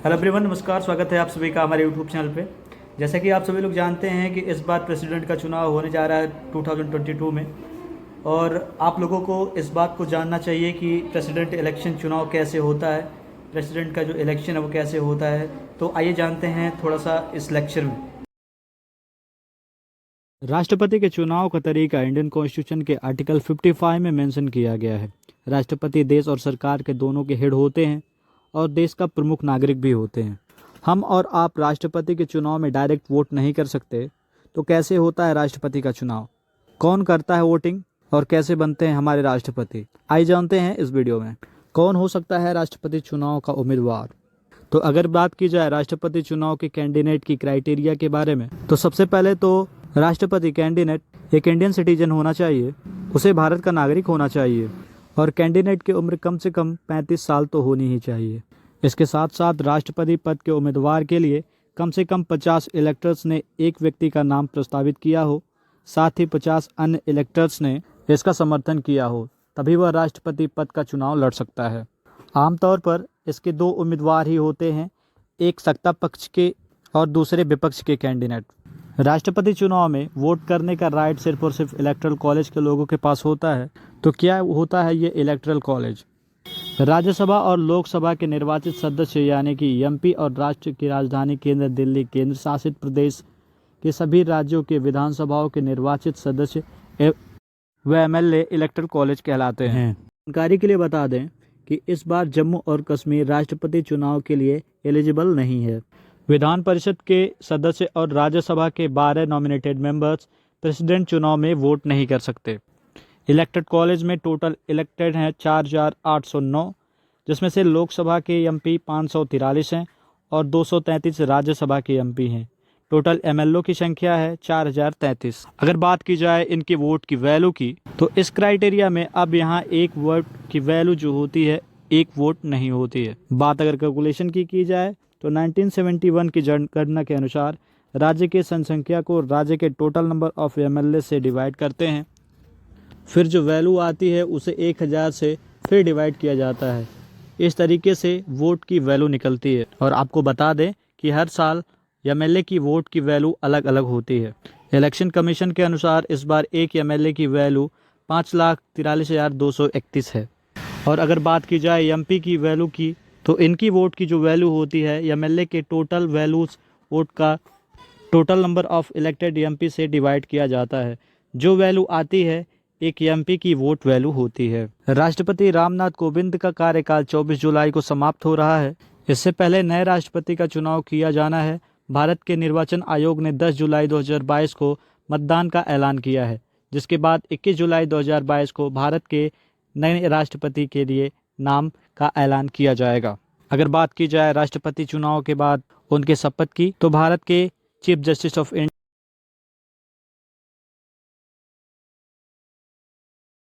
Hello everyone, नमस्कार। स्वागत है आप सभी का हमारे यूट्यूब चैनल पे। जैसा कि आप सभी लोग जानते हैं कि इस बार प्रेसिडेंट का चुनाव होने जा रहा है 2022 में, और आप लोगों को इस बात को जानना चाहिए कि प्रेसिडेंट इलेक्शन चुनाव कैसे होता है, प्रेसिडेंट का जो इलेक्शन है वो कैसे होता है। तो आइए जानते हैं थोड़ा सा इस लेक्चर में। राष्ट्रपति के चुनाव का तरीका इंडियन कॉन्स्टिट्यूशन के आर्टिकल 55 में मेंशन किया गया है। राष्ट्रपति देश और सरकार के दोनों के हेड होते हैं और देश का प्रमुख नागरिक भी होते हैं। हम और आप राष्ट्रपति के चुनाव में डायरेक्ट वोट नहीं कर सकते, तो कैसे होता है राष्ट्रपति का चुनाव, कौन करता है वोटिंग और कैसे बनते हैं हमारे राष्ट्रपति, आइए जानते हैं इस वीडियो में। कौन हो सकता है राष्ट्रपति चुनाव का उम्मीदवार। तो अगर बात की जाए राष्ट्रपति चुनाव के कैंडिडेट की क्राइटेरिया के बारे में, तो सबसे पहले तो राष्ट्रपति कैंडिडेट एक इंडियन सिटीजन होना चाहिए, उसे भारत का नागरिक होना चाहिए और कैंडिडेट की उम्र कम से कम 35 साल तो होनी ही चाहिए। इसके साथ साथ राष्ट्रपति पद के उम्मीदवार के लिए कम से कम 50 इलेक्टर्स ने एक व्यक्ति का नाम प्रस्तावित किया हो, साथ ही 50 अन्य इलेक्टर्स ने इसका समर्थन किया हो, तभी वह राष्ट्रपति पद का चुनाव लड़ सकता है। आमतौर पर इसके दो उम्मीदवार ही होते हैं, एक सत्ता पक्ष के और दूसरे विपक्ष के कैंडिडेट। राष्ट्रपति चुनाव में वोट करने का राइट सिर्फ और सिर्फ इलेक्टरल कॉलेज के लोगों के पास होता है। तो क्या होता है ये इलेक्टरल कॉलेज? राज्यसभा और लोकसभा के निर्वाचित सदस्य यानी कि एमपी और राष्ट्र की राजधानी केंद्र दिल्ली, केंद्र शासित प्रदेश के सभी राज्यों के विधानसभाओं के निर्वाचित सदस्य व एमएलए इलेक्टरल कॉलेज कहलाते हैं। जानकारी के लिए बता दें कि इस बार जम्मू और कश्मीर राष्ट्रपति चुनाव के लिए एलिजिबल नहीं है। विधान परिषद के सदस्य और राज्यसभा के 12 नॉमिनेटेड मेंबर्स प्रेसिडेंट चुनाव में वोट नहीं कर सकते। इलेक्टेड कॉलेज में टोटल इलेक्टेड हैं 4809, जिसमें से लोकसभा के एमपी 543 हैं और 233 राज्यसभा के एमपी हैं। टोटल एमएलओ की संख्या है 4033। अगर बात की जाए इनके वोट की वैल्यू की, तो इस क्राइटेरिया में अब यहाँ एक वोट की वैल्यू जो होती है, एक वोट नहीं होती है। बात अगर कैलकुलेशन की जाए तो 1971 की जनगणना के अनुसार राज्य की जनसंख्या को राज्य के टोटल नंबर ऑफ एमएलए से डिवाइड करते हैं, फिर जो वैल्यू आती है उसे 1000 से फिर डिवाइड किया जाता है। इस तरीके से वोट की वैल्यू निकलती है। और आपको बता दें कि हर साल एमएलए की वोट की वैल्यू अलग अलग होती है। इलेक्शन कमीशन के अनुसार इस बार एक एमएलए की वैल्यू 5,43,231 है। और अगर बात की जाए एमपी की वैल्यू की, तो इनकी वोट की जो वैल्यू होती है एमएलए के टोटल वैल्यूज वोट का total number of elected MP से डिवाइड किया जाता है। जो वैल्यू आती है एक एमपी की वोट वैल्यू होती है। राष्ट्रपति रामनाथ कोविंद का कार्यकाल 24 जुलाई को समाप्त हो रहा है। इससे पहले नए राष्ट्रपति का चुनाव किया जाना है। भारत के निर्वाचन आयोग ने 10 जुलाई 2022 को मतदान का ऐलान किया है, जिसके बाद 21 जुलाई 2022 को भारत के नए राष्ट्रपति के लिए नाम का ऐलान किया जाएगा। अगर बात की जाए राष्ट्रपति चुनाव के बाद उनके शपथ की, तो भारत के चीफ जस्टिस ऑफ इंडिया